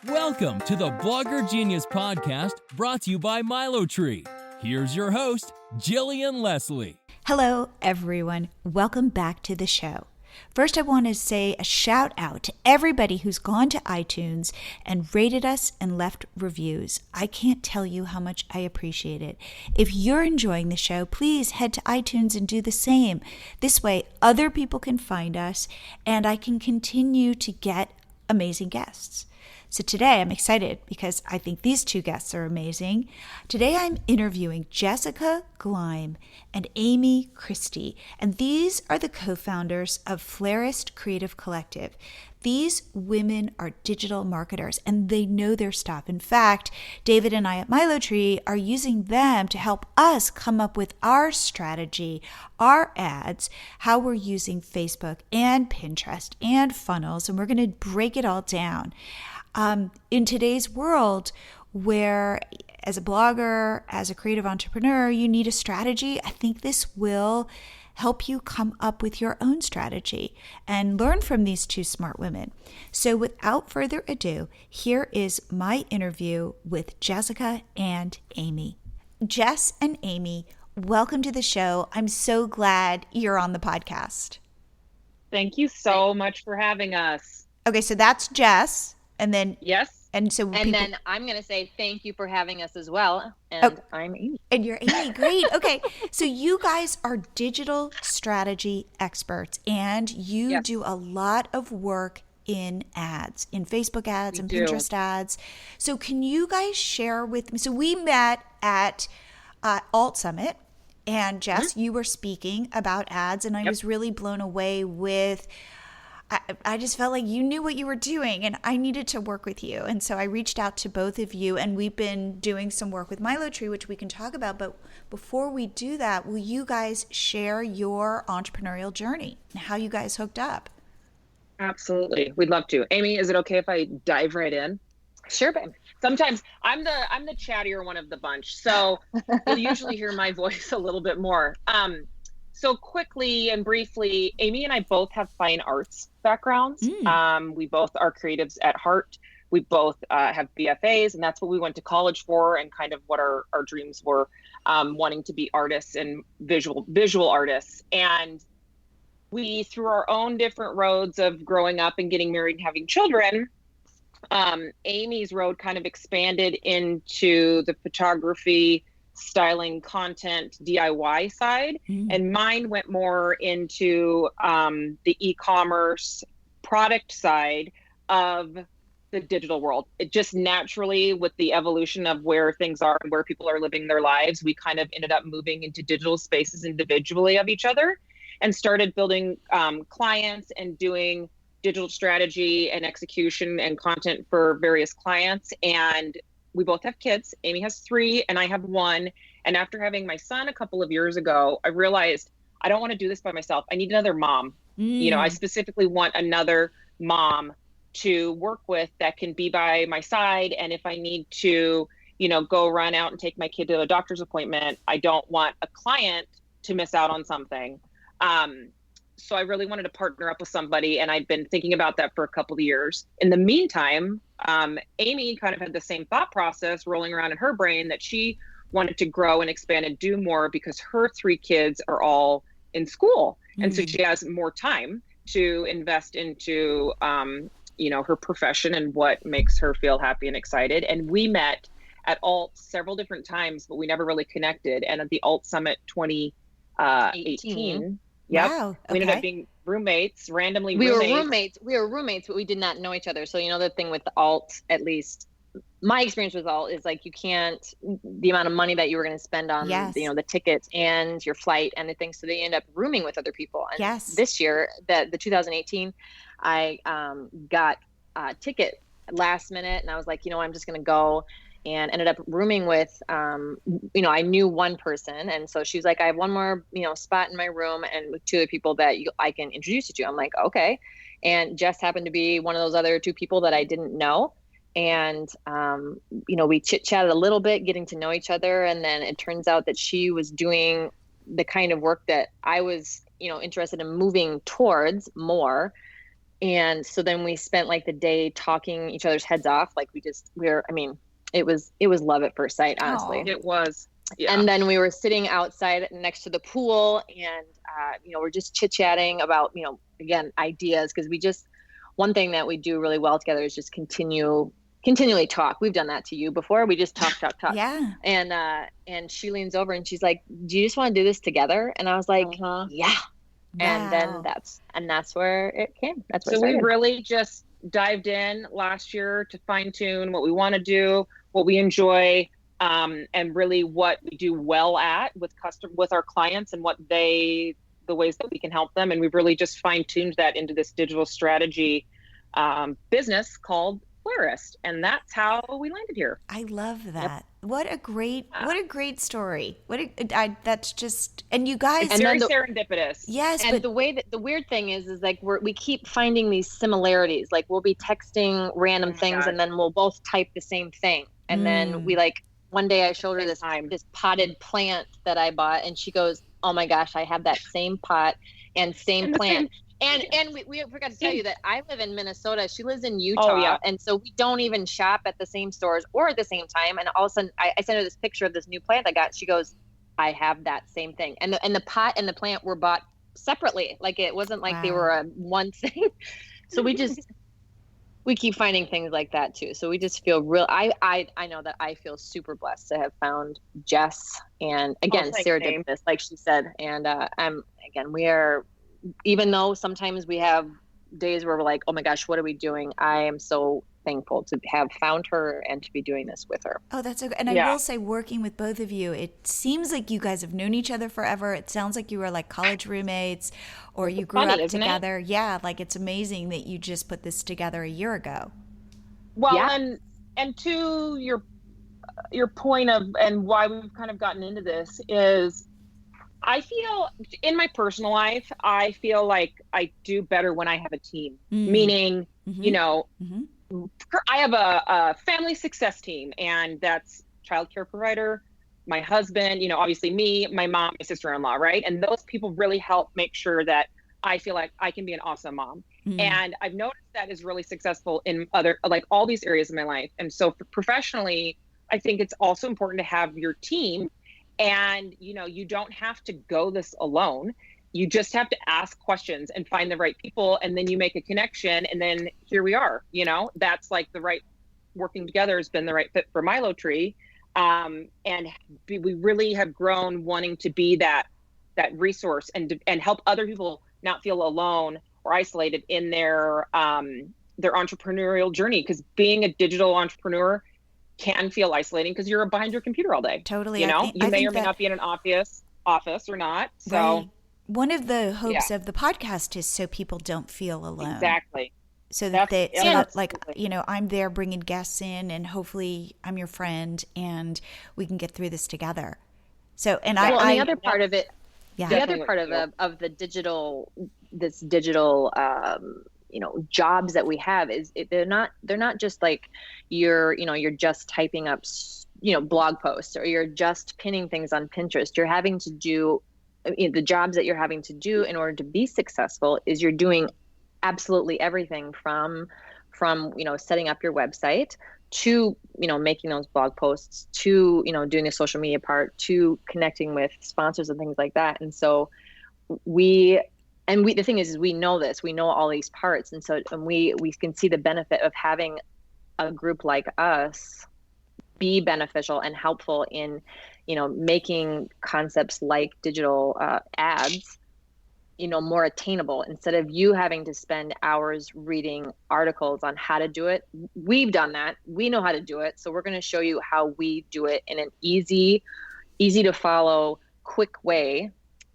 Welcome to the Blogger Genius Podcast, brought to you by Milo Tree. Here's your host, Jillian Leslie. Hello, everyone. Welcome back to the show. First, I want to say a shout out to everybody who's gone to iTunes and rated us and left reviews. I can't tell you how much I appreciate it. If you're enjoying the show, please head to iTunes and do the same. This way, other people can find us and I can continue to get amazing guests. So today I'm excited because I think these two guests are amazing. Today I'm interviewing Jessica Gleim and Amy Christie, and these are the co-founders of Flairst Creative Collective. These women are digital marketers and they know their stuff. In fact, David and I at Milo Tree are using them to help us come up with our strategy, our ads, how we're using Facebook and Pinterest and funnels, and we're going to break it all down. In today's world where as a blogger, as a creative entrepreneur, you need a strategy, I think this will help you come up with your own strategy and learn from these two smart women. So without further ado, here is my interview with Jessica and Amy. Jess and Amy, welcome to the show. I'm so glad you're on the podcast. Thank you so much for having us. Okay, so that's Jess. And then yes, and so then I'm going to say thank you for having us as well. And I'm Amy. And you're Amy. Great. Okay. So you guys are digital strategy experts and you do a lot of work in ads, in Facebook ads and Pinterest ads. So can you guys share with me? So we met at Alt Summit and Jess, you were speaking about ads and I was really blown away with I just felt like you knew what you were doing and I needed to work with you. And so I reached out to both of you and we've been doing some work with Milo Tree, which we can talk about. But before we do that, will you guys share your entrepreneurial journey and how you guys hooked up? Absolutely. We'd love to. Amy, is it okay if I dive right in? Sure, babe. Sometimes I'm the chattier one of the bunch. So you'll usually hear my voice a little bit more. So quickly and briefly, Amy and I both have fine arts backgrounds. We both are creatives at heart. We both have BFAs, and that's what we went to college for and kind of what our dreams were, wanting to be artists and visual artists. And we, through our own different roads of growing up and getting married and having children, Amy's road kind of expanded into the photography, styling, content, DIY side, and mine went more into the e-commerce product side of the digital world. It just naturally, with the evolution of where things are and where people are living their lives, we kind of ended up moving into digital spaces individually of each other and started building clients and doing digital strategy and execution and content for various clients. And we both have kids. Amy has 3 and I have 1. And after having my son a couple of years ago, I realized I don't want to do this by myself. I need another mom. You know, I specifically want another mom to work with that can be by my side. And if I need to, go run out and take my kid to a doctor's appointment, I don't want a client to miss out on something. So I really wanted to partner up with somebody. And I'd been thinking about that for a couple of years. In the meantime, Amy kind of had the same thought process rolling around in her brain that she wanted to grow and expand and do more because her 3 kids are all in school. And so she has more time to invest into, her profession and what makes her feel happy and excited. And we met at Alt several different times, but we never really connected. And at the Alt Summit 2018, wow. We ended up being roommates, randomly we roommates. We were roommates, but we did not know each other. So, the thing with the Alt, at least my experience with Alt, is like the amount of money that you were going to spend on, the tickets and your flight and the things. So they end up rooming with other people. And this year, the 2018, I got a ticket last minute and I was like, I'm just going to go. And ended up rooming with, I knew one person. And so she was like, I have one more, spot in my room and with 2 other people that I can introduce you to. I'm like, okay. And Jess happened to be one of those other 2 people that I didn't know. And, we chit chatted a little bit, getting to know each other. And then it turns out that she was doing the kind of work that I was, interested in moving towards more. And so then we spent like the day talking each other's heads off. Like it was love at first sight, honestly. It was. Yeah. And then we were sitting outside next to the pool, and we're just chit-chatting about, again, ideas, because one thing that we do really well together is just continually talk. We've done that to you before. We just talk. Yeah. And she leans over and she's like, do you just want to do this together? And I was like, yeah. Wow. And then that's where it came. That's where so we really just dived in last year to fine tune what we want to do, what we enjoy, and really what we do well at with our clients, and the ways that we can help them. And we've really just fine tuned that into this digital strategy business called Flairst, and that's how we landed here. I love that. Yep. What a great story. That's just, and you guys, it's very serendipitous. Yes, and the weird thing is like we keep finding these similarities. Like we'll be texting random things, and then we'll both type the same thing, and then we like. One day I showed her this potted plant that I bought, and she goes, "Oh my gosh, I have that same pot and same plant." And we forgot to tell you that I live in Minnesota. She lives in Utah. And so we don't even shop at the same stores or at the same time. And all of a sudden I sent her this picture of this new plant I got. She goes, I have that same thing. And the pot and the plant were bought separately. Like it wasn't like they were one thing. So we keep finding things like that too. So we just feel I know that I feel super blessed to have found Jess, and again, serendipitous, like she said. And we are, even though sometimes we have days where we're like, oh my gosh, what are we doing? I am so thankful to have found her and to be doing this with her. Oh, that's okay. And I will say, working with both of you, it seems like you guys have known each other forever. It sounds like you were like college roommates, or you grew up together. Yeah, like it's amazing that you just put this together a year ago. Well, and to your point of, and why we've kind of gotten into this is, I feel in my personal life, I feel like I do better when I have a team, meaning, I have a family success team, and that's childcare provider, my husband, obviously me, my mom, my sister-in-law, right? And those people really help make sure that I feel like I can be an awesome mom. And I've noticed that is really successful in all these areas of my life. And so professionally, I think it's also important to have your team. And, you don't have to go this alone. You just have to ask questions and find the right people. And then you make a connection. And then here we are, that's like working together has been the right fit for Milo Tree. And we really have grown wanting to be that resource and help other people not feel alone or isolated in their entrepreneurial journey. Because being a digital entrepreneur can feel isolating because you're behind your computer all day. Totally. You may or may not be in an office or not. So right. One of the hopes of the podcast is so people don't feel alone. Exactly. So that I'm there bringing guests in, and hopefully I'm your friend and we can get through this together. So, and the other part of it, the other part of the digital, jobs that we have is they're not just like you're just typing up, blog posts, or you're just pinning things on Pinterest. You're having to do the jobs that you're having to do in order to be successful is you're doing absolutely everything from setting up your website to, making those blog posts, to, doing the social media part, to connecting with sponsors and things like that. And so the thing is we know this, we know all these parts. And so, we can see the benefit of having a group like us be beneficial and helpful in, making concepts like digital ads, more attainable. Instead of you having to spend hours reading articles on how to do it, we've done that. We know how to do it. So we're going to show you how we do it in an easy to follow, quick way.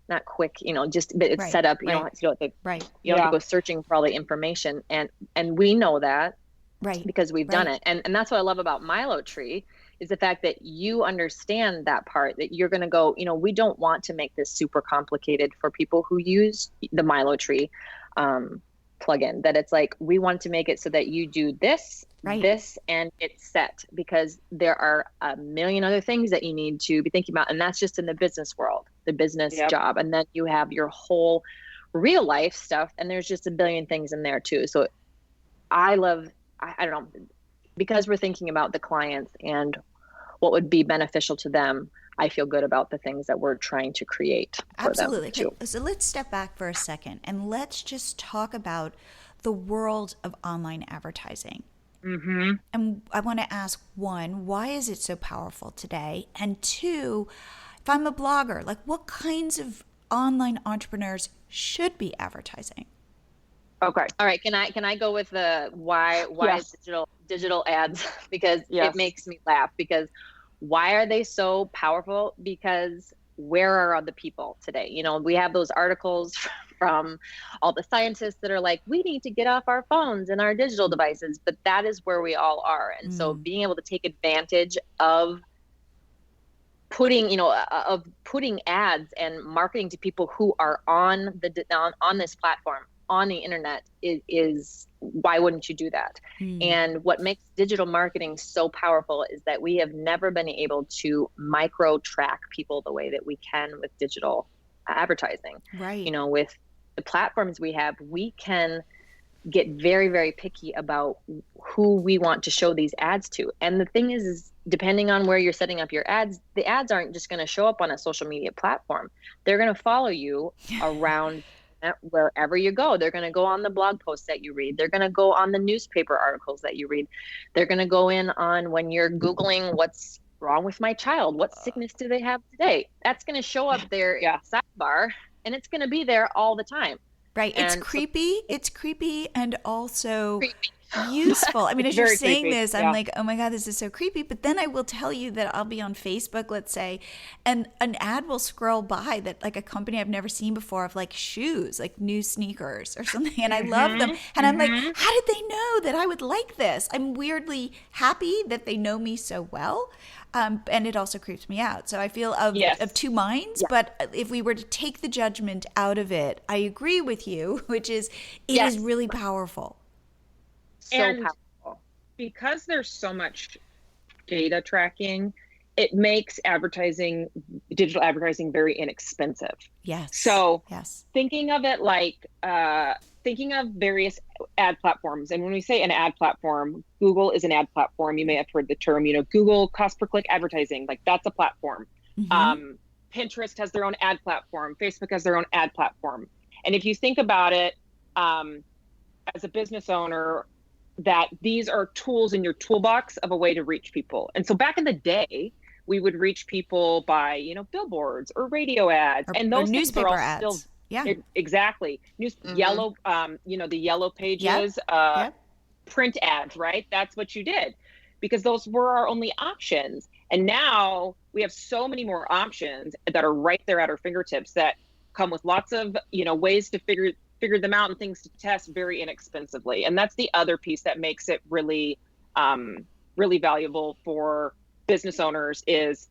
Not quick, just but it's set up. You don't have to go searching for all the information, and we know that, right? Because we've done it, and that's what I love about Milo Tree is the fact that you understand that part, that you're going to go. We don't want to make this super complicated for people who use the Milo Tree plugin. That it's like we want to make it so that you do this, this, and it's set, because there are a million other things that you need to be thinking about, and that's just in the business world. The business job. And then you have your whole real life stuff, and there's just a billion things in there too. So I don't know, because we're thinking about the clients and what would be beneficial to them, I feel good about the things that we're trying to create for Absolutely. them too. Okay. So let's step back for a second and let's just talk about the world of online advertising. Mm-hmm. And I want to ask, one, why is it so powerful today? And two, if I'm a blogger, like what kinds of online entrepreneurs should be advertising? Okay. All right. Can I go with the why Yes. digital ads? Because Yes. it makes me laugh. Because why are they so powerful? Because where are the people today? You know, we have those articles from all the scientists that are like, we need to get off our phones and our digital devices, but that is where we all are. And so being able to take advantage of putting ads and marketing to people who are on this platform, on the internet, is why wouldn't you do that? And what makes digital marketing so powerful is that we have never been able to micro track people the way that we can with digital advertising. Right. You know, with the platforms we have, we can get very, very picky about who we want to show these ads to. And the thing is depending on where you're setting up your ads, the ads aren't just going to show up on a social media platform. They're going to follow you around wherever you go. They're going to go on the blog posts that you read. They're going to go on the newspaper articles that you read. They're going to go in on when you're Googling what's wrong with my child, what sickness do they have today? That's going to show up there in the sidebar, and it's going to be there all the time. Right. It's creepy. It's creepy and also useful. I mean, as you're saying creepy. this, I'm like, oh my God, this is so creepy. But then I will tell you that I'll be on Facebook, let's say, and an ad will scroll by that like a company I've never seen before of like shoes, like new sneakers or something. And I love them. And I'm like, how did they know that I would like this? I'm weirdly happy that they know me so well. And it also creeps me out. So I feel of two minds. Yeah. But if we were to take the judgment out of it, I agree with you, which is it is really powerful. So powerful. Because there's so much data tracking, it makes digital advertising very inexpensive. Yes. So thinking of it like thinking of various ad platforms. And when we say an ad platform, Google is an ad platform. You may have heard the term, Google cost per click advertising, like that's a platform. Pinterest has their own ad platform. Facebook has their own ad platform. And if you think about it, as a business owner, that these are tools in your toolbox of a way to reach people. And so back in the day, we would reach people by, billboards or radio ads, and those newspaper are all ads. Still, exactly. Yellow, the yellow pages, print ads, right? That's what you did, because those were our only options. And now we have so many more options that are right there at our fingertips that come with lots of, ways to figure them out and things to test very inexpensively. And that's the other piece that makes it really, really valuable for business owners is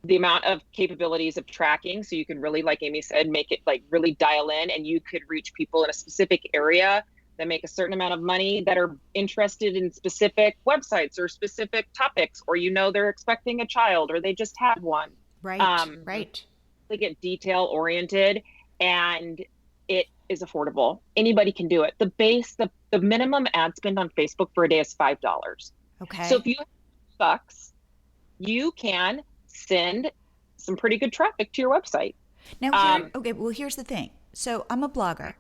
the amount of capabilities of tracking. So you can really, like Amy said, make it like really dial in, and you could reach people in a specific area that make a certain amount of money that are interested in specific websites or specific topics, or, they're expecting a child or they just had one. Right. They get detail oriented, and it is affordable. Anybody can do it. The minimum ad spend on Facebook for a day is $5. Okay. So if you have $5, you can send some pretty good traffic to your website. Now, here's the thing. So I'm a blogger,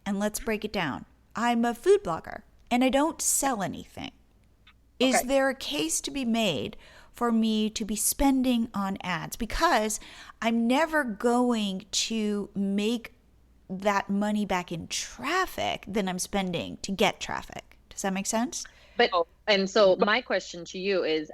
and let's break it down. I'm a food blogger, and I don't sell anything. Is there a case to be made for me to be spending on ads? Because I'm never going to make that money back in traffic than I'm spending to get traffic. Does that make sense? So my question to you is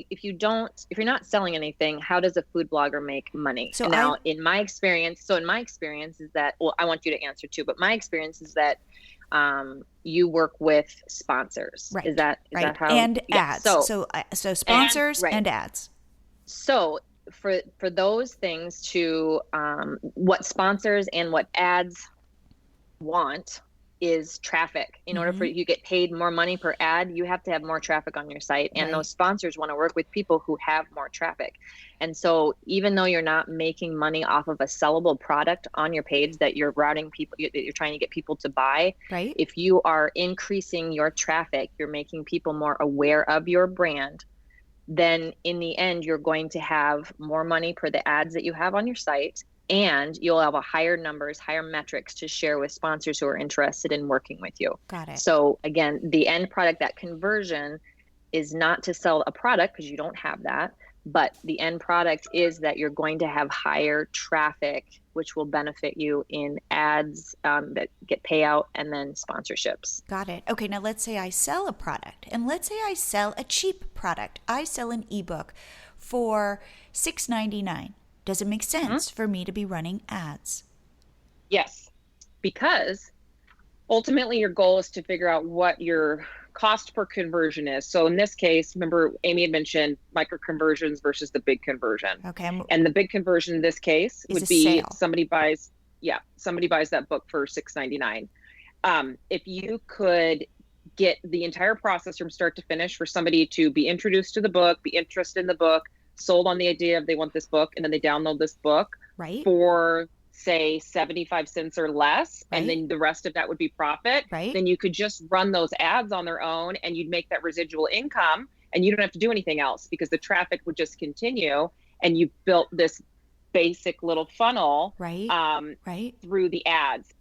if you're not selling anything, how does a food blogger make money? So in my experience is that, well, I want you to answer too, but my experience is that you work with sponsors. Right. Is that how? And ads. So sponsors and ads. So for those things to what sponsors and what ads want is traffic. In order for you to get paid more money per ad, you have to have more traffic on your site. And those sponsors want to work with people who have more traffic. And so even though you're not making money off of a sellable product on your page that you're routing people, that you're trying to get people to buy, if you are increasing your traffic, you're making people more aware of your brand, then in the end, you're going to have more money per the ads that you have on your site. And you'll have a higher numbers, higher metrics to share with sponsors who are interested in working with you. Got it. So again, the end product, that conversion is not to sell a product because you don't have that, but the end product is that you're going to have higher traffic, which will benefit you in ads that get payout and then sponsorships. Got it. Okay, now let's say I sell a product, and let's say I sell a cheap product. I sell an ebook for $6.99. Does it make sense for me to be running ads? Yes, because ultimately your goal is to figure out what your cost per conversion is. So in this case, remember Amy had mentioned micro conversions versus the big conversion. Okay. And the big conversion in this case would be sale. somebody buys that book for $6.99. If you could get the entire process from start to finish for somebody to be introduced to the book, be interested in the book, sold on the idea of they want this book, and then they download this book for say 75 cents or less, and then the rest of that would be profit, then you could just run those ads on their own and you'd make that residual income, and you don't have to do anything else because the traffic would just continue, and you built this basic little funnel through the ads.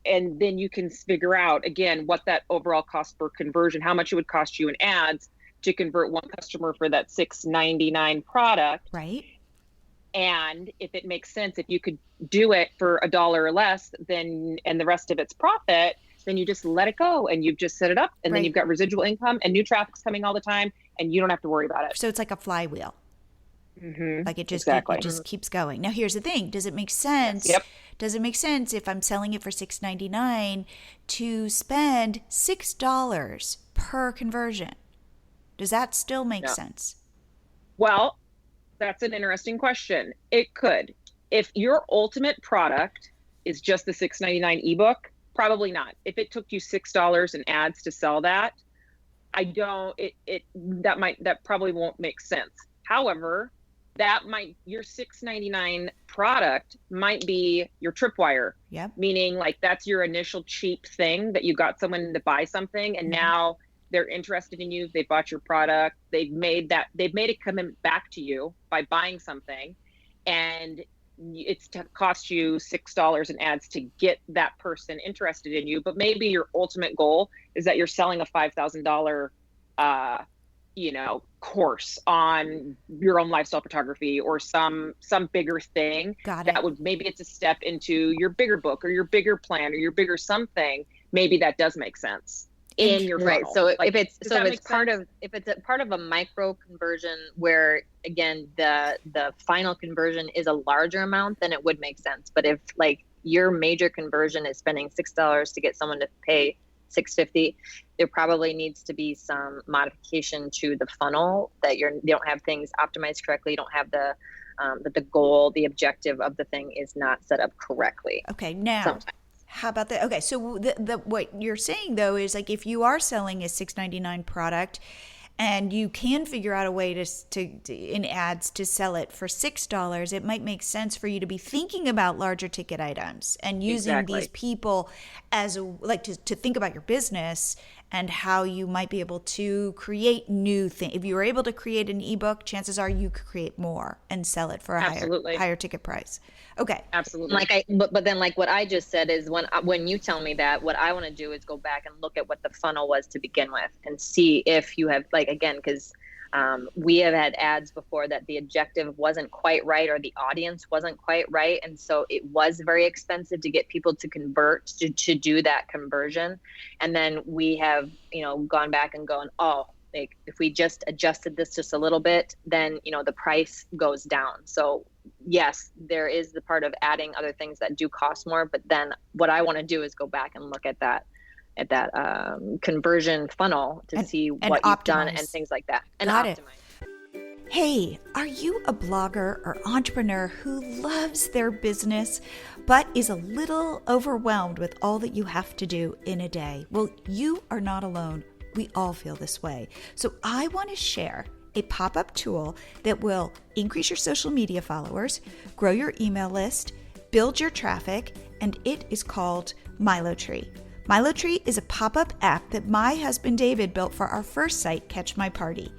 And then you can figure out again what that overall cost per conversion, how much it would cost you in ads to convert one customer for that $6.99 product. And if it makes sense, if you could do it for $1 or less, then, and the rest of it's profit, then you just let it go and you've just set it up, and then you've got residual income and new traffic's coming all the time, and you don't have to worry about it. So it's like a flywheel. Like it just it just keeps going. Now here's the thing: does it make sense? Does it make sense if I'm selling it for $6.99 to spend $6 per conversion? Does that still make sense? Well, that's an interesting question. It could. If your ultimate product is just the $6.99 ebook, probably not. If it took you $6 in ads to sell that, that probably won't make sense. However, your $6.99 product might be your tripwire. Meaning like that's your initial cheap thing that you got someone to buy something, and now they're interested in you. They bought your product. They've made a commitment back to you by buying something, and it's to cost you $6 in ads to get that person interested in you. But maybe your ultimate goal is that you're selling a $5,000, course on your own lifestyle photography or some bigger thing. That would, maybe it's a step into your bigger book or your bigger plan or your bigger something. Maybe that does make sense in your funnel. So if it's part of a micro conversion where again the final conversion is a larger amount, then it would make sense. But if like your major conversion is spending $6 to get someone to pay $6.50, there probably needs to be some modification to the funnel that you don't have things optimized correctly. You don't have the goal, the objective of the thing is not set up correctly. Okay, now how about that? Okay, so the what you're saying though is like if you are selling a $6.99 product and you can figure out a way to in ads to sell it for $6, it might make sense for you to be thinking about larger ticket items and using these people as to think about your business and how you might be able to create new things. If you were able to create an ebook, chances are you could create more and sell it for a higher ticket price. Okay. Absolutely. But then like what I just said is when you tell me that, what I want to do is go back and look at what the funnel was to begin with and see if you have because we have had ads before that the objective wasn't quite right or the audience wasn't quite right. And so it was very expensive to get people to convert to do that conversion. And then we have, gone back and gone, if we just adjusted this just a little bit, then, the price goes down. So yes, there is the part of adding other things that do cost more, but then what I want to do is go back and look at that conversion funnel to see what you've done and things like that, and optimize. Hey, are you a blogger or entrepreneur who loves their business but is a little overwhelmed with all that you have to do in a day? Well, you are not alone. We all feel this way. So I want to share a pop-up tool that will increase your social media followers, grow your email list, build your traffic, and it is called MiloTree. MiloTree is a pop-up app that my husband David built for our first site, Catch My Party.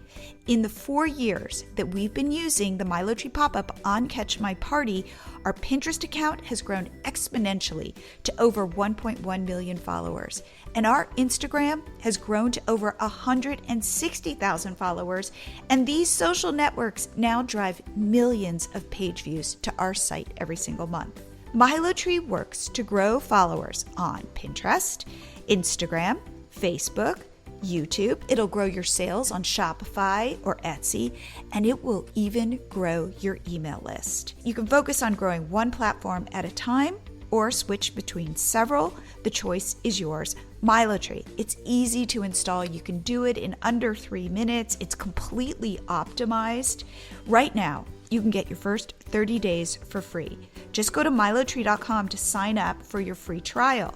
In the 4 years that we've been using the MiloTree pop-up on Catch My Party, our Pinterest account has grown exponentially to over 1.1 million followers. And our Instagram has grown to over 160,000 followers. And these social networks now drive millions of page views to our site every single month. MiloTree works to grow followers on Pinterest, Instagram, Facebook, YouTube. It'll grow your sales on Shopify or Etsy, and it will even grow your email list. You can focus on growing one platform at a time or switch between several. The choice is yours. MiloTree. It's easy to install. You can do it in under 3 minutes. It's completely optimized. Right now, you can get your first 30 days for free. Just go to milotree.com to sign up for your free trial.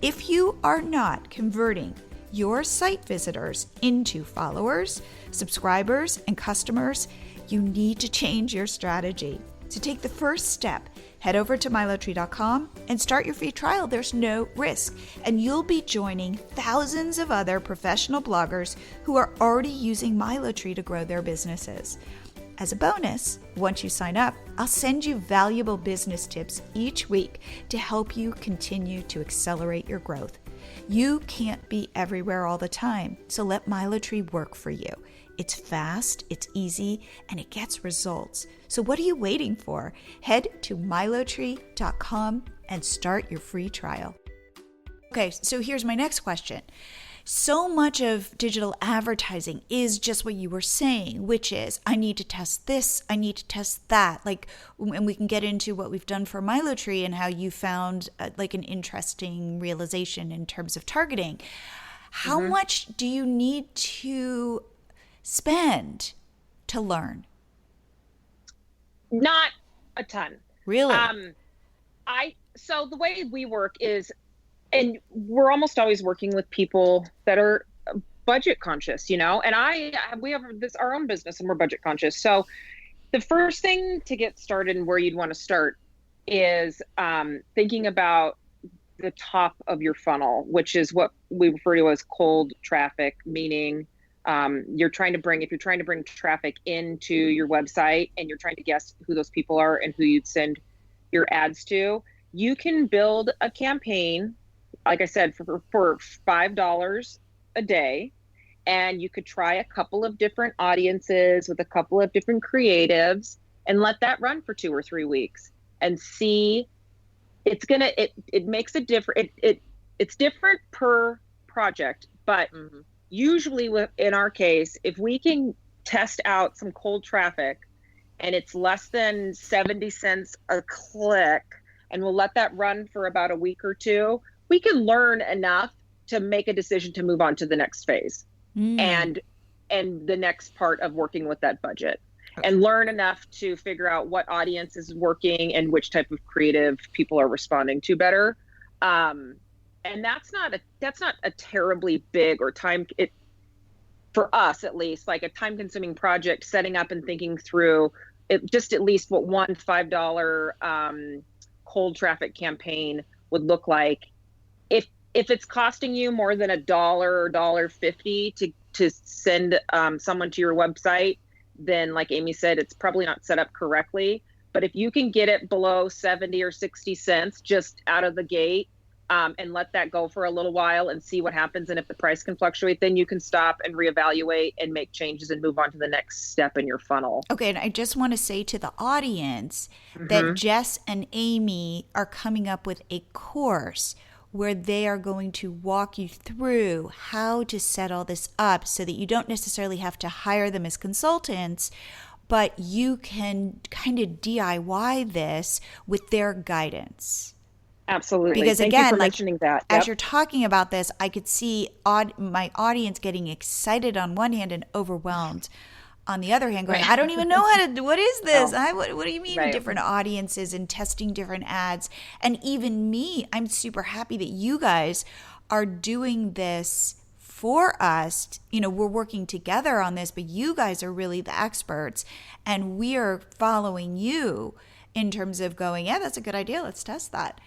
If you are not converting your site visitors into followers, subscribers, and customers, you need to change your strategy. To take the first step, head over to milotree.com and start your free trial. There's no risk, and you'll be joining thousands of other professional bloggers who are already using MiloTree to grow their businesses. As a bonus, once you sign up, I'll send you valuable business tips each week to help you continue to accelerate your growth. You can't be everywhere all the time, so let MiloTree work for you. It's fast, it's easy, and it gets results. So what are you waiting for? Head to milotree.com and start your free trial. Okay, so here's my next question. So much of digital advertising is just what you were saying, which is, I need to test this, I need to test that. And we can get into what we've done for MiloTree and how you found an interesting realization in terms of targeting. How much do you need to spend to learn? Not a ton. Really? So the way we work is, and we're almost always working with people that are budget conscious, and we have our own business and we're budget conscious. So the first thing to get started and where you'd want to start is thinking about the top of your funnel, which is what we refer to as cold traffic, meaning if you're trying to bring traffic into your website and you're trying to guess who those people are and who you'd send your ads to, you can build a campaign, like I said, for $5 a day, and you could try a couple of different audiences with a couple of different creatives and let that run for 2 or 3 weeks and see. It makes a difference. It's different per project, but usually in our case, if we can test out some cold traffic and it's less than 70 cents a click, and we'll let that run for about a week or two, we can learn enough to make a decision to move on to the next phase and the next part of working with that budget, and learn enough to figure out what audience is working and which type of creative people are responding to better. And that's not a terribly big or for us at least, like a time consuming project, setting up and thinking through it, just at least what one $5 cold traffic campaign would look like. If it's costing you more than $1 or $1.50 to send someone to your website, then like Amy said, it's probably not set up correctly. But if you can get it below 70 or 60 cents just out of the gate, and let that go for a little while and see what happens, and if the price can fluctuate, then you can stop and reevaluate and make changes and move on to the next step in your funnel. Okay, and I just want to say to the audience that Jess and Amy are coming up with a course where they are going to walk you through how to set all this up so that you don't necessarily have to hire them as consultants, but you can kind of DIY this with their guidance. Absolutely. Because Thank again, you for mentioning that. As you're talking about this, I could see my audience getting excited on one hand and overwhelmed on the other hand going, Right. I don't even know how to, what is this? Oh. What do you mean Right. different audiences and testing different ads? And even me, I'm super happy that you guys are doing this for us. You know, we're working together on this, but you guys are really the experts and we are following you in terms of going, yeah, that's a good idea. Let's test that.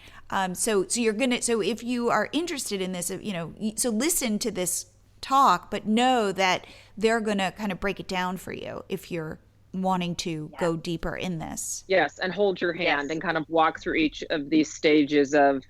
So if you are interested in this, you know, so listen to this talk, but know that they're going to kind of break it down for you if you're wanting to go deeper in this. Yes, and hold your hand and kind of walk through each of these stages of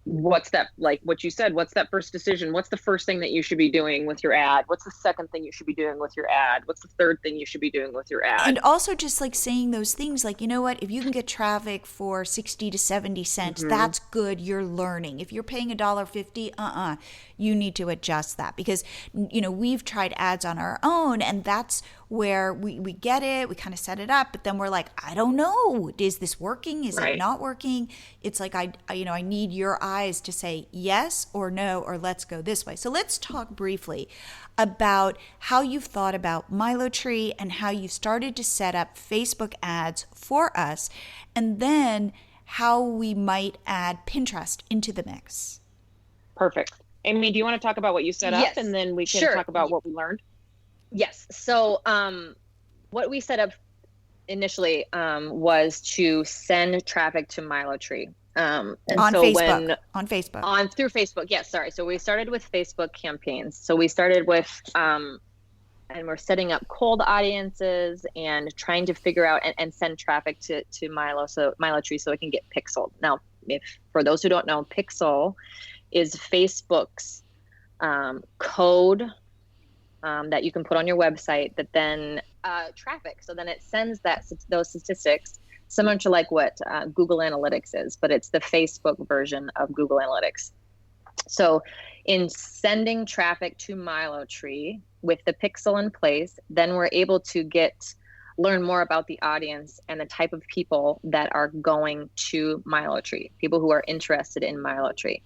what's that, like what you said, what's that first decision? What's the first thing that you should be doing with your ad? What's the second thing you should be doing with your ad? What's the third thing you should be doing with your ad? And also just like saying those things like, you know what, if you can get traffic for 60 to 70 cents, that's good. You're learning. If you're paying $1.50, you need to adjust that because, you know, we've tried ads on our own and that's where we get it, we kind of set it up, but then we're like, I don't know, is this working? Is it not working? It's like, I need your eyes to say yes or no, or let's go this way. So let's talk briefly about how you've thought about MiloTree and how you started to set up Facebook ads for us, and then how we might add Pinterest into the mix. Perfect. Amy, do you want to talk about what you set up and then we can talk about what we learned? Yes. So what we set up initially was to send traffic to MiloTree. On Facebook. Through Facebook. Yes, sorry. So we started with Facebook campaigns. So we started with and we're setting up cold audiences and trying to figure out and send traffic to MiloTree so it can get pixeled. Now, if for those who don't know, pixel is Facebook's code that you can put on your website that then traffic. So then it sends those statistics similar to like what Google Analytics is, but it's the Facebook version of Google Analytics. So in sending traffic to MiloTree with the pixel in place, then we're able to learn more about the audience and the type of people that are going to MiloTree, people who are interested in MiloTree.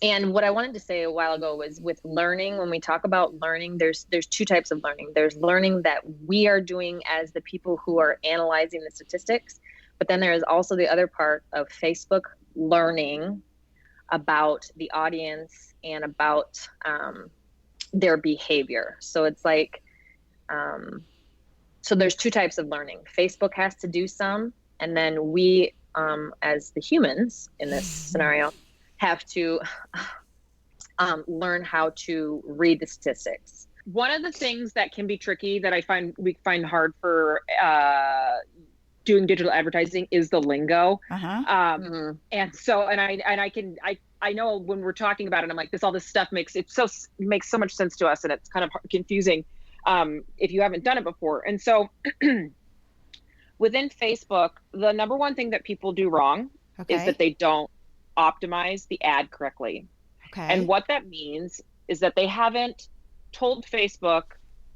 And what I wanted to say a while ago was with learning, when we talk about learning, there's two types of learning. There's learning that we are doing as the people who are analyzing the statistics, but then there is also the other part of Facebook learning about the audience and about their behavior. So it's like, so there's two types of learning. Facebook has to do some, and then we, as the humans in this scenario, have to learn how to read the statistics. One of the things that can be tricky that we find hard for doing digital advertising is the lingo. And so, I know when we're talking about it, I'm like, all this stuff makes so much sense to us, and it's kind of confusing if you haven't done it before. And so within Facebook, the number one thing that people do wrong is that they don't optimize the ad correctly. And what that means is that they haven't told Facebook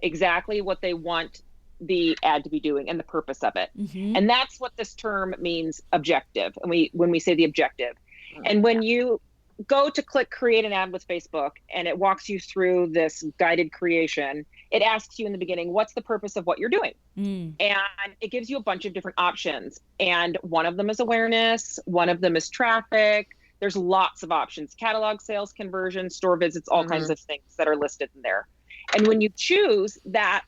exactly what they want the ad to be doing and the purpose of it. And that's what this term means, objective. And when we say the objective. And when you go to click create an ad with Facebook and it walks you through this guided creation, it asks you in the beginning, what's the purpose of what you're doing? And it gives you a bunch of different options. And one of them is awareness. One of them is traffic. There's lots of options, catalog sales, conversion, store visits, all kinds of things that are listed in there. And when you choose that,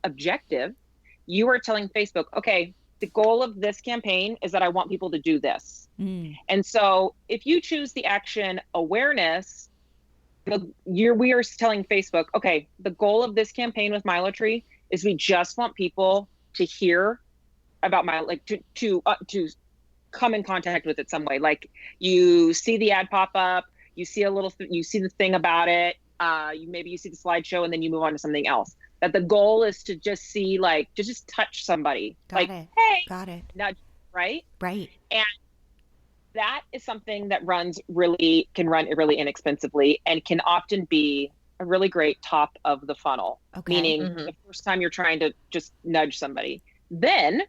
objective, you are telling Facebook, okay, the goal of this campaign is that I want people to do this. And so if you choose the action awareness, we are telling Facebook, okay, the goal of this campaign with MiloTree is we just want people to hear about to come in contact with it some way. Like you see the ad pop up, you see the thing about it, maybe you see the slideshow and then you move on to something else. That the goal is to just see, to just touch somebody. Hey, got it. Nudge, right? Right. And that is something that can run really inexpensively and can often be a really great top of the funnel. Meaning the first time you're trying to just nudge somebody. Then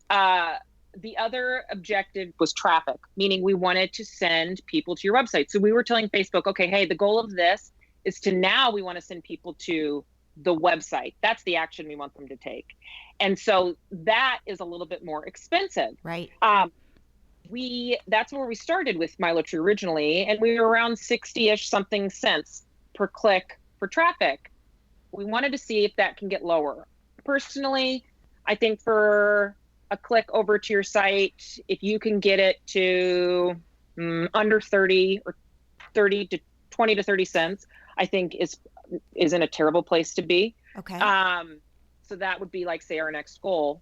the other objective was traffic, meaning we wanted to send people to your website. So we were telling Facebook, okay, hey, the goal of this is we want to send people to the website. That's the action we want them to take. And so that is a little bit more expensive. Right. That's where we started with MiloTree originally, and we were around 60-ish something cents per click for traffic. We wanted to see if that can get lower. Personally, I think for a click over to your site, if you can get it to under 30 or 30 to 20 to 30 cents, I think isn't a terrible place to be. Okay. So that would be like, say, our next goal.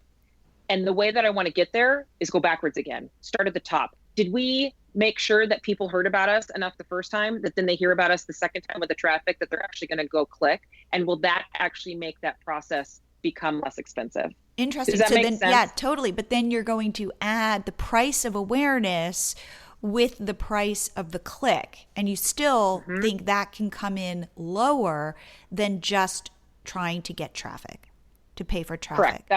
And the way that I want to get there is go backwards again. Start at the top. Did we make sure that people heard about us enough the first time that then they hear about us the second time with the traffic that they're actually going to go click? And will that actually make that process become less expensive? Interesting. Does that so make then, sense? yeah, totally. But then you're going to add the price of awareness with the price of the click. And you still think that can come in lower than just trying to get traffic, to pay for traffic. Correct.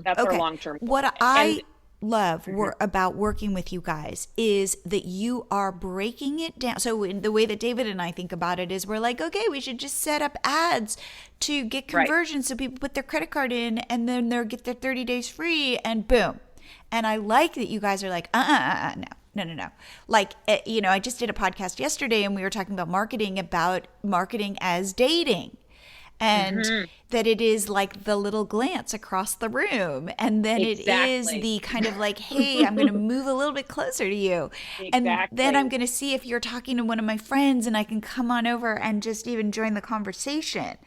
That's our long-term goal. What I love about working with you guys is that you are breaking it down. So in the way that David and I think about it is we're like, okay, we should just set up ads to get conversions. So people put their credit card in and then they'll get their 30 days free and boom. And I like that you guys are like, no. Like, I just did a podcast yesterday and we were talking about marketing as dating. And that it is like the little glance across the room. And then it is the kind of like, hey, I'm going to move a little bit closer to you. And then I'm going to see if you're talking to one of my friends and I can come on over and just even join the conversation.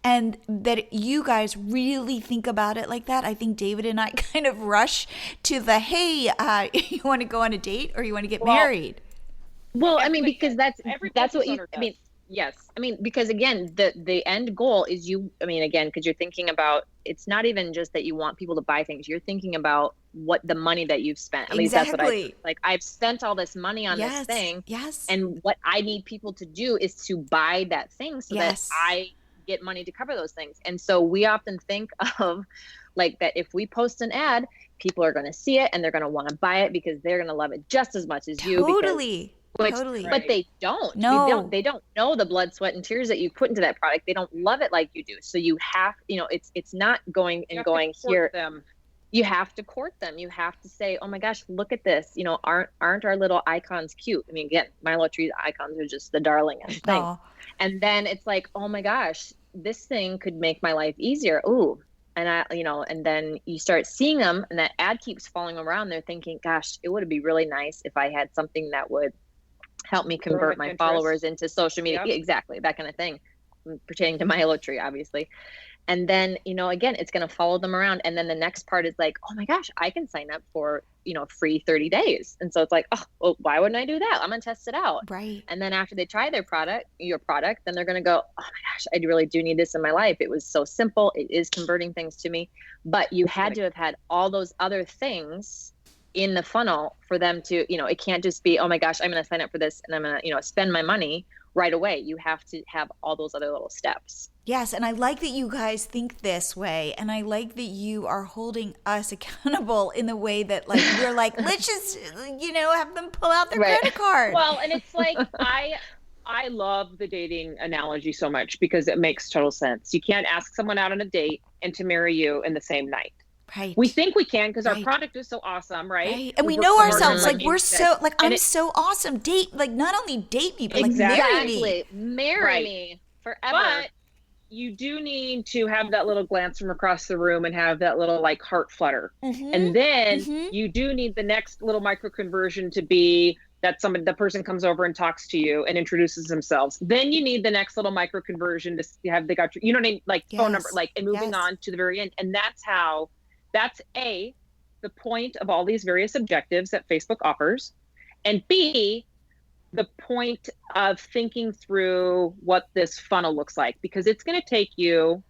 And that you guys really think about it like that. I think David and I kind of rush to the, hey, you want to go on a date or you want to get married? Well, I mean, because that's what you, I mean, yes. I mean, because again, the end goal is because you're thinking about, it's not even just that you want people to buy things. You're thinking about what the money that you've spent. At least that's what I've spent all this money on this thing. Yes. And what I need people to do is to buy that thing so that I get money to cover those things. And so we often think of like that if we post an ad, people are going to see it and they're going to want to buy it because they're going to love it just as much as you. Totally. But they don't. No. They don't know the blood, sweat, and tears that you put into that product. They don't love it like you do. So you have, it's not going here. You have to court them. You have to say, oh my gosh, look at this. Aren't our little icons cute? I mean, again, MiloTree's icons are just the darlingest thing. Oh. And then it's like, oh my gosh, this thing could make my life easier. Ooh. And and then you start seeing them and that ad keeps falling around. They're thinking, gosh, it would be really nice if I had something that would help me convert my followers into social media. Yep. Exactly. That kind of thing. Pertaining to MiloTree, obviously. And then, again, it's going to follow them around. And then the next part is like, oh my gosh, I can sign up for, free 30 days. And so it's like, oh, well, why wouldn't I do that? I'm going to test it out. Right. And then after they try your product, then they're going to go, oh my gosh, I really do need this in my life. It was so simple. It is converting things to me. But you had to have had all those other things in the funnel for them to, it can't just be, oh my gosh, I'm going to sign up for this and I'm going to, spend my money right away. You have to have all those other little steps. Yes. And I like that you guys think this way. And I like that you are holding us accountable in the way that like, we're like, let's just, have them pull out their credit card. Well, and it's like, I love the dating analogy so much because it makes total sense. You can't ask someone out on a date and to marry you in the same night. Right. We think we can because our product is so awesome, right? And we know ourselves. Like we're so like I'm so awesome. Date not only date me, but like marry me. Marry me forever. But you do need to have that little glance from across the room and have that little like heart flutter. And then you do need the next little micro conversion to be that the person comes over and talks to you and introduces themselves. Then you need the next little micro conversion to have they got your, like phone number, like and moving on to the very end. And that's A, the point of all these various objectives that Facebook offers, and B, the point of thinking through what this funnel looks like, because it's going to take you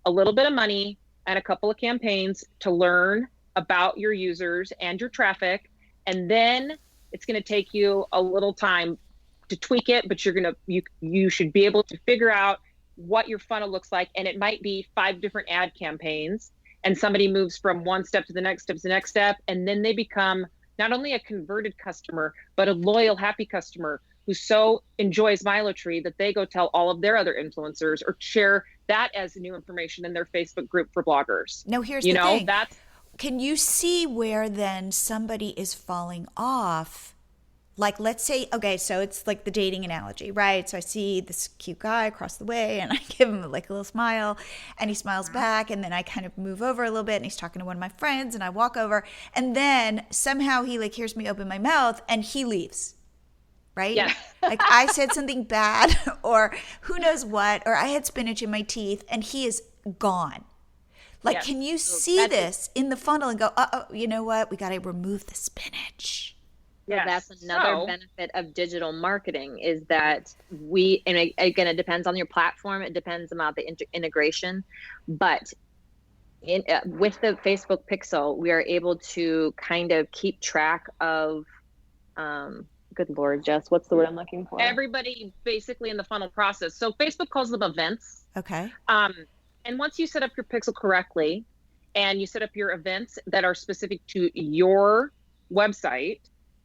a little bit of money and a couple of campaigns to learn about your users and your traffic, and then it's going to take you a little time to tweak it, but you should be able to figure out what your funnel looks like, and it might be 5 different ad campaigns. And somebody moves from one step to the next step to the next step. And then they become not only a converted customer, but a loyal, happy customer who so enjoys MiloTree that they go tell all of their other influencers or share that as new information in their Facebook group for bloggers. No, here's the thing. That's, can you see where then somebody is falling off? Like, let's say, okay, so it's like the dating analogy, right? So I see this cute guy across the way and I give him like a little smile and he smiles back, and then I kind of move over a little bit and he's talking to one of my friends and I walk over, and then somehow he like hears me open my mouth and he leaves, right? Yeah. Like I said something bad or who knows what, or I had spinach in my teeth and he is gone. Like, yes. Can you see this in the funnel and go, you know what? We got to remove the spinach. Yes. That's another benefit of digital marketing, is that we, and again, it depends on your platform. It depends on the integration, but with the Facebook Pixel, we are able to kind of keep track of, good Lord, Jess, what's the word I'm looking for? Everybody basically in the funnel process. So Facebook calls them events. Okay. And once you set up your Pixel correctly and you set up your events that are specific to your website,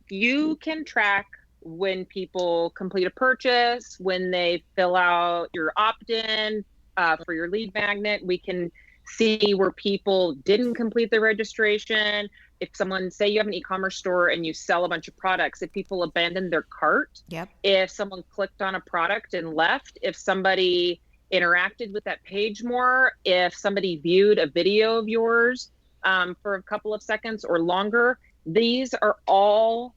you can track when people complete a purchase, when they fill out your opt-in for your lead magnet. We can see where people didn't complete their registration. If someone, say you have an e-commerce store and you sell a bunch of products, if people abandoned their cart, yep. If someone clicked on a product and left, if somebody interacted with that page more, if somebody viewed a video of yours for a couple of seconds or longer, these are all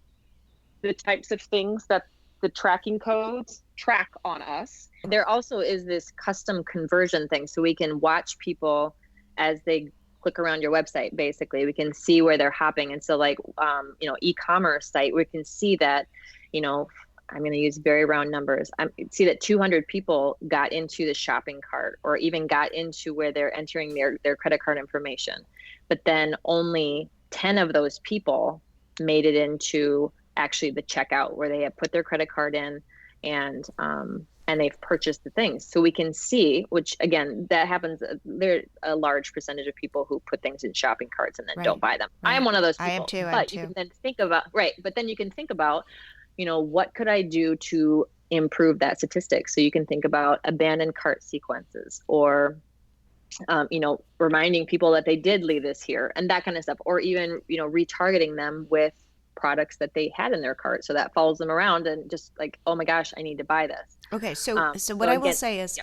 the types of things that the tracking codes track on us. There also is this custom conversion thing. So we can watch people as they click around your website. Basically, we can see where they're hopping. And so like, e-commerce site, we can see that, I'm going to use very round numbers. See that 200 people got into the shopping cart, or even got into where they're entering their credit card information. But then only 10 of those people made it into actually the checkout, where they have put their credit card in and they've purchased the things. So we can see, which again, that happens. There's a large percentage of people who put things in shopping carts and then don't buy them. Right. I am one of those people. I am too. But you can then think about, but then you can think about, what could I do to improve that statistic? So you can think about abandoned cart sequences, or reminding people that they did leave this here and that kind of stuff, or even, retargeting them with products that they had in their cart. So that follows them around and just like, oh my gosh, I need to buy this. Okay. So what I will say is,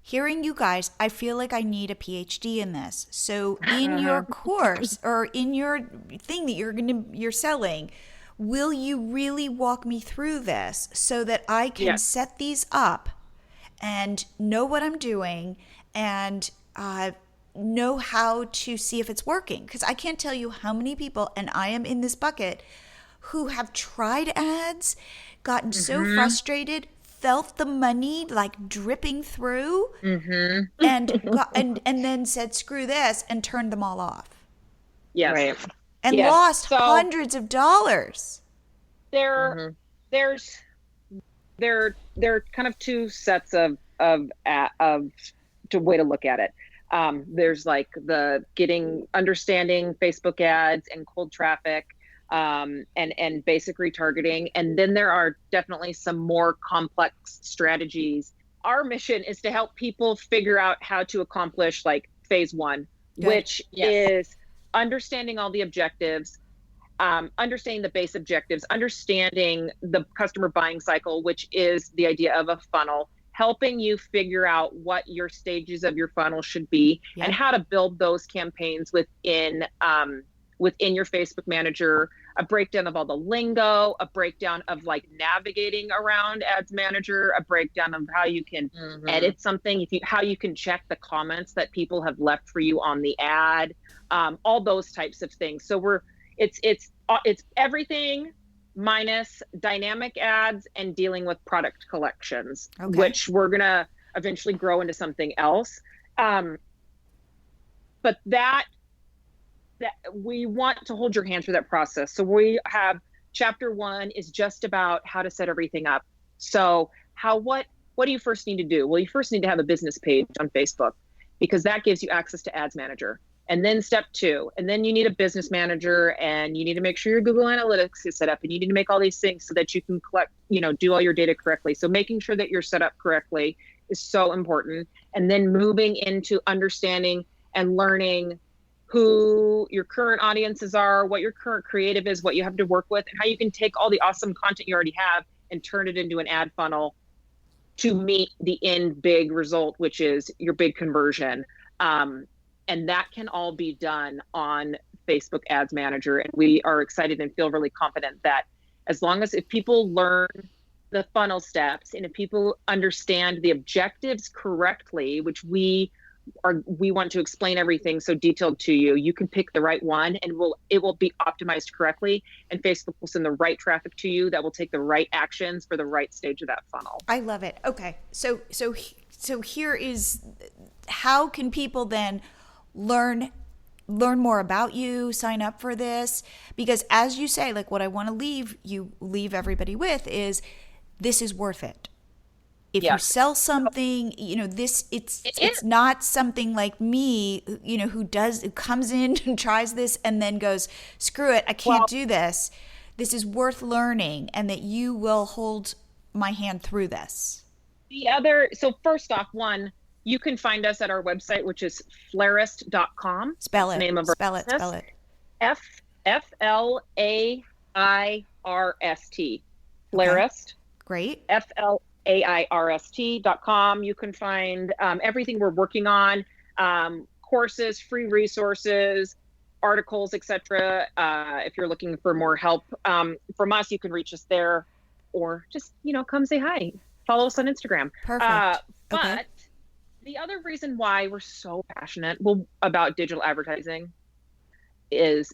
hearing you guys, I feel like I need a PhD in this. So in your course or in your thing that you're selling, will you really walk me through this so that I can set these up and know what I'm doing and know how to see if it's working? Because I can't tell you how many people, and I am in this bucket, who have tried ads, gotten so frustrated, felt the money like dripping through, and then said, screw this, and turned them all off. Yes. Right. And lost hundreds of dollars. There are kind of two sets of way to look at it. There's like the understanding Facebook ads and cold traffic, and basic retargeting. And then there are definitely some more complex strategies. Our mission is to help people figure out how to accomplish like phase one, which is understanding all the objectives, understanding the base objectives, understanding the customer buying cycle, which is the idea of a funnel, helping you figure out what your stages of your funnel should be and how to build those campaigns within your Facebook Manager, a breakdown of all the lingo, a breakdown of like navigating around Ads Manager, a breakdown of how you can edit something, how you can check the comments that people have left for you on the ad, all those types of things. So it's everything minus dynamic ads and dealing with product collections, which we're gonna eventually grow into something else. But that we want to hold your hand through that process. So we have chapter 1 is just about how to set everything up. So what do you first need to do? Well, you first need to have a business page on Facebook, because that gives you access to Ads Manager. And then step 2, and then you need a business manager, and you need to make sure your Google Analytics is set up, and you need to make all these things so that you can collect, do all your data correctly. So making sure that you're set up correctly is so important. And then moving into understanding and learning who your current audiences are, what your current creative is, what you have to work with, and how you can take all the awesome content you already have and turn it into an ad funnel to meet the end big result, which is your big conversion. And that can all be done on Facebook Ads Manager. And we are excited and feel really confident that as long as if people learn the funnel steps and if people understand the objectives correctly, which we want to explain everything so detailed to you, you can pick the right one and it will be optimized correctly. And Facebook will send the right traffic to you that will take the right actions for the right stage of that funnel. I love it. Okay. So here is, how can people then learn more about you, sign up for this? Because as you say, like, what I want to leave everybody with is, this is worth it. If you sell something, it's not something like me, who comes in and tries this and then goes, screw it, I can't do this. This is worth learning, and that you will hold my hand through this. So first off, you can find us at our website, which is flairst.com. Spell it. Spell it. FLAIRST. Flairst. Great. FLAIRST.com. You can find everything we're working on, courses, free resources, articles, etc. If you're looking for more help from us, you can reach us there, or just come say hi. Follow us on Instagram. Perfect. But the other reason why we're so passionate about digital advertising is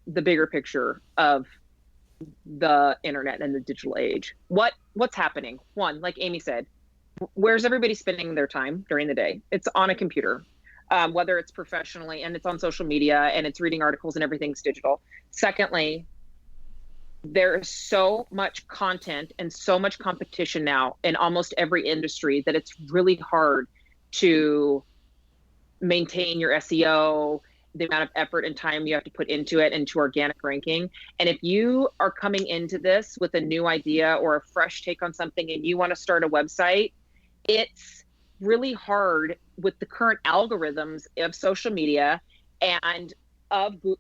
the bigger picture of the internet and the digital age. What's happening? One, like Amy said, where's everybody spending their time during the day? It's on a computer, whether it's professionally, and it's on social media, and it's reading articles, and everything's digital. Secondly, there is so much content and so much competition now in almost every industry that it's really hard to maintain your SEO, the amount of effort and time you have to put into it, into organic ranking. And if you are coming into this with a new idea or a fresh take on something and you want to start a website, it's really hard with the current algorithms of social media and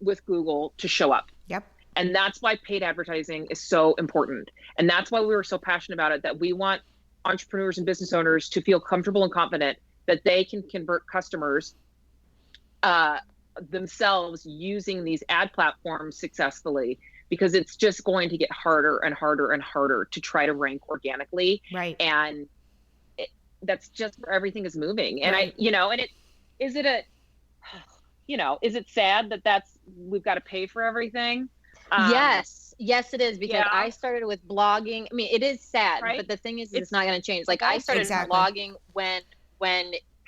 with Google to show up. Yep. And that's why paid advertising is so important. And that's why we were so passionate about it, that we want entrepreneurs and business owners to feel comfortable and confident that they can convert customers themselves using these ad platforms successfully, because it's just going to get harder and harder and harder to try to rank organically. Right. And that's just where everything is moving. And right. Is it sad that we've got to pay for everything? Yes, it is, because I started with blogging. I mean, it is sad, right? But the thing is, it's not going to change. Like, I started blogging when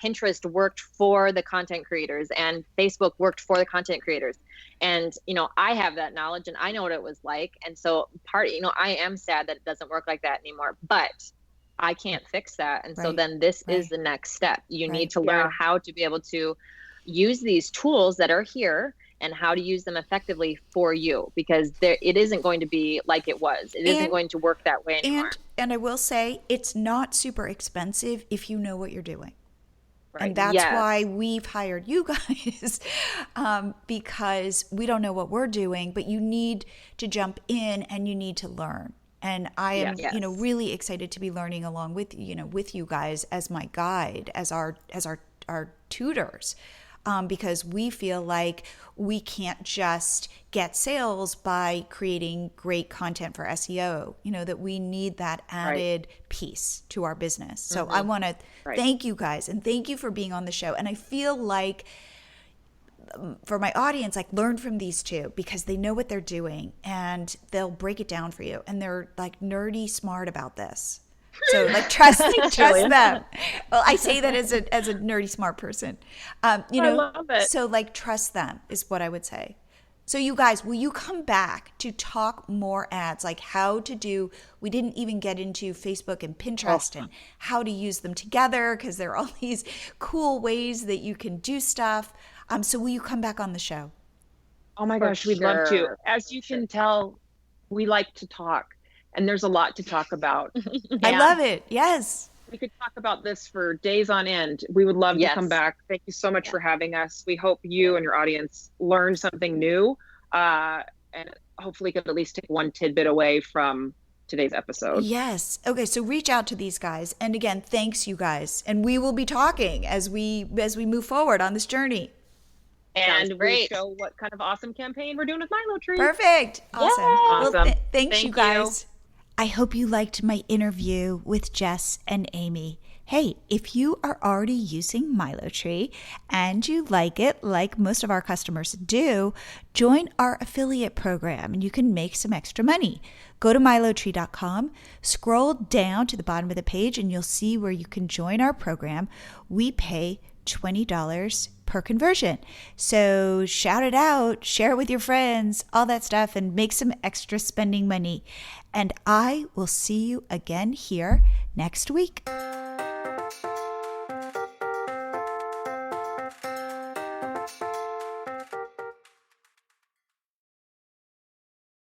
Pinterest worked for the content creators and Facebook worked for the content creators. And, I have that knowledge and I know what it was like. And so I am sad that it doesn't work like that anymore, but I can't fix that. And so then this is the next step. You need to learn how to be able to use these tools that are here and how to use them effectively for you, because it isn't going to be like it was. It isn't going to work that way anymore. And I will say, it's not super expensive if you know what you're doing. Right. And that's why we've hired you guys, because we don't know what we're doing, but you need to jump in and you need to learn. And I am, really excited to be learning along with, with you guys as my guide, as our tutors. Because we feel like we can't just get sales by creating great content for SEO, that we need that added piece to our business. So I want to thank you guys, and thank you for being on the show. And I feel like for my audience, like, learn from these two, because they know what they're doing and they'll break it down for you. And they're like nerdy smart about this. So trust them. Well, I say that as a nerdy smart person. I love it. So trust them is what I would say. So you guys, will you come back to talk more ads, like how to do, we didn't even get into Facebook and Pinterest and how to use them together, because there are all these cool ways that you can do stuff. So will you come back on the show? Oh my gosh, we'd love to. As you can tell, we like to talk. And there's a lot to talk about. I love it. Yes. We could talk about this for days on end. We would love to come back. Thank you so much for having us. We hope you and your audience learned something new, and hopefully could at least take one tidbit away from today's episode. Yes. Okay, so reach out to these guys. And again, thanks you guys. And we will be talking as we move forward on this journey. And we show what kind of awesome campaign we're doing with Milo Tree. Perfect. Awesome. Awesome. Well, thanks you guys. I hope you liked my interview with Jess and Amy. Hey, if you are already using Milo Tree and you like it, like most of our customers do, join our affiliate program and you can make some extra money. Go to milotree.com, scroll down to the bottom of the page, and you'll see where you can join our program. We pay $20 per conversion. So shout it out, share it with your friends, all that stuff, and make some extra spending money. And I will see you again here next week.